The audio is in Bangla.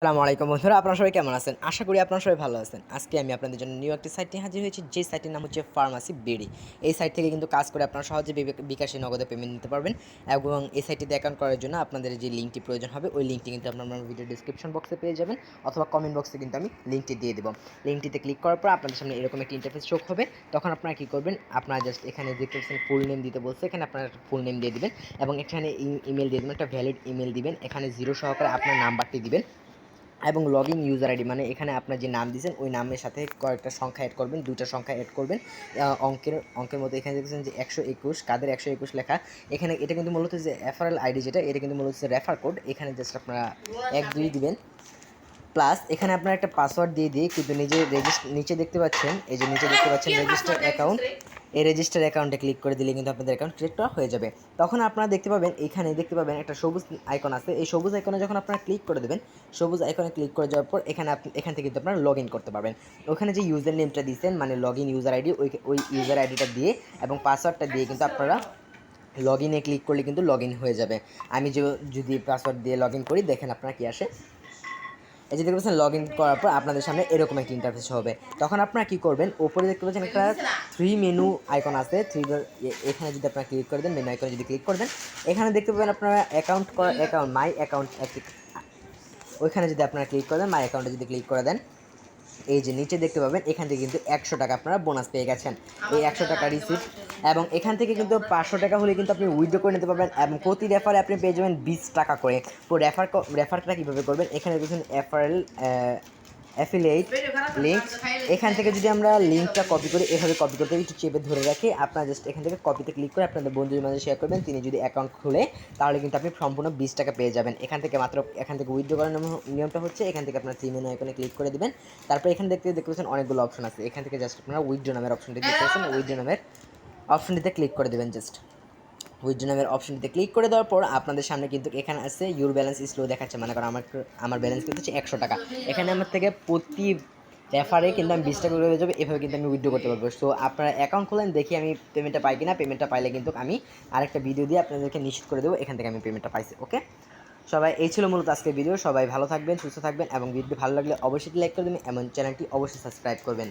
আসসালামু আলাইকুম বন্ধুরা, আপনারা সবাই কেমন আছেন? আশা করি আপনারা সবাই ভালো আছেন। আজকে আমি আপনাদের জন্য নিউ একটি সাইট নিয়ে হাজির হয়েছি, যে সাইটের নাম হচ্ছে ফার্মাসি বিডি। এই সাইট থেকে কিন্তু কাজ করে আপনারা সহজে বিকাশে নগদে পেমেন্ট নিতে পারবেন, এবং এই সাইটটিতে অ্যাকাউন্ট করার জন্য আপনাদের যে লিঙ্কটি প্রয়োজন হবে, ওই লিঙ্কটি কিন্তু আপনারা আমার ভিডিও ডিসক্রিপশন বক্সে পেয়ে যাবেন, অথবা কমেন্ট বক্সে কিন্তু আমি লিঙ্কটি দিয়ে দেবো। লিঙ্কটিতে ক্লিক করার পর আপনাদের সামনে এরকম একটি ইন্টারফেস শো হবে। তখন আপনারা কী করবেন, আপনারা জাস্ট এখানে দেখতে পাচ্ছেন ফুল নেম দিতে বলছে, এখানে আপনারা ফুল নেম দিয়ে দিবেন, এবং এখানে ইমেল দিয়ে দেবেন, একটা ভ্যালিড ইমেল দিবেন, এখানে 0 সহকারে আপনার নাম্বারটি দিবেন, এবং লগইন ইউজার আইডি মানে এখানে আপনার যে নাম দিয়েছেন ওই নামের সাথে কয়েকটা সংখ্যা অ্যাড করবেন, 2টা সংখ্যা অ্যাড করবেন। অঙ্কের মধ্যে এখানে দেখছেন যে 121, কাদের 121 লেখা। এখানে এটা কিন্তু মূলত যে রেফারেল আইডি, যেটা এটা কিন্তু মূলত রেফার কোড। এখানে জাস্ট আপনারা 1 2 দিবেন, প্লাস এখানে আপনার একটা পাসওয়ার্ড দিয়ে কিন্তু নিচে দেখতে পাচ্ছেন, এই যে নিচে দেখতে পাচ্ছেন রেজিস্টার অ্যাকাউন্ট। এই রেজিস্টার অ্যাকাউন্টে ক্লিক করে দিলে কিন্তু আপনাদের অ্যাকাউন্ট ক্রিয়েট করা হয়ে যাবে। তখন আপনারা দেখতে পাবেন, এখানে দেখতে পাবেন একটা সবুজ আইকন আছে। এই সবুজ আইকনে যখন আপনারা ক্লিক করে দেবেন, সবুজ আইকনে ক্লিক করে যাওয়ার পর এখান থেকে কিন্তু আপনারা লগ ইন করতে পারবেন। ওখানে যে ইউজার নেমটা দিয়েছেন মানে লগ ইন ইউজার আইডি, ওই ইউজার আইডিটা দিয়ে এবং পাসওয়ার্ডটা দিয়ে কিন্তু আপনারা লগ ইনে ক্লিক করলে কিন্তু লগ ইন হয়ে যাবে। আমি যদি পাসওয়ার্ড দিয়ে লগ ইন করি, দেখেন আপনারা কি আসে। এই যে দেখতে পাচ্ছেন, লগ ইন করার পর আপনাদের সামনে এরকম একটি ইন্টারফেস হবে। তখন আপনারা কী করবেন, ওপরে দেখতে পাচ্ছেন একটা 3 মেনু আইকন আছে, এখানে যদি আপনারা ক্লিক করে দেন, মেনু আইকনে যদি ক্লিক করে দেন, এখানে দেখতে পাবেন আপনারা মাই অ্যাকাউন্ট, ওইখানে যদি আপনারা ক্লিক করে দেন, মাই অ্যাকাউন্টে যদি ক্লিক করে দেন, এই যে নিচে দেখতে পাবেন এখান থেকে কিন্তু 100 টাকা আপনারা বোনাস পেয়ে গেছেন। এই 100 টাকা রিসিপ্ট, এবং এখান থেকে কিন্তু 500 টাকা হলে কিন্তু আপনি উইথড্র করে নিতে পারবেন, এবং প্রতি রেফারে আপনি পেয়ে যাবেন 20 টাকা করে। তো রেফারটা কীভাবে করবেন, এখানে দেখুন অ্যাফিলিয়েট লিঙ্ক, এখান থেকে যদি আমরা লিঙ্কটা কপি করি, এভাবে কপি করতে একটু চেপে ধরে রাখি, আপনারা জাস্ট এখান থেকে কপিতে ক্লিক করে আপনাদের বন্ধুদের মাঝে শেয়ার করবেন। তিনি যদি অ্যাকাউন্ট খুলে, তাহলে কিন্তু আপনি সম্পূর্ণ 20 টাকা পেয়ে যাবেন। এখান থেকে উইথড্র করার নিয়মটা হচ্ছে, এখান থেকে আপনার 3 মেনু আইকনে ক্লিক করে দিবেন। তারপর এখানে দেখতে পাচ্ছেন অনেকগুলো অপশন আছে, এখান থেকে জাস্ট আপনারা উইথড্র নামের অপশনটি দেখতে পাচ্ছেন, উইথড্র নামের অপশনটিতে ক্লিক করে দেবেন। জাস্ট উইথড্র নামের অপশনটিতে ক্লিক করে দেওয়ার পর আপনাদের সামনে কিন্তু এখানে আছে ইউর ব্যালেন্স ইজ লো দেখাচ্ছে, মানে কারণ আমার ব্যালেন্স কিন্তু হচ্ছে 100 টাকা। এখানে আমার থেকে প্রতি রেফারে কিন্তু আমি 20 টাকা করে হয়ে যাবে, এভাবে কিন্তু আমি উইথড্র করতে পারবো। সো আপনারা অ্যাকাউন্ট খোলেন, দেখি আমি পেমেন্টটা পাই কিনা। পেমেন্টটা পাইলে কিন্তু আমি আরেকটা ভিডিও দিয়ে আপনাদেরকে নিশ্চিত করে দেবো এখান থেকে আমি পেমেন্টটা পাইছি। ওকে সবাই, এই ছিল মূলত আজকের ভিডিও। সবাই ভালো থাকবেন, সুস্থ থাকবেন, এবং ভিডিওটি ভালো লাগলে অবশ্যই লাইক করে দেবেন, এবং চ্যানেলটি অবশ্যই সাবস্ক্রাইব করবেন।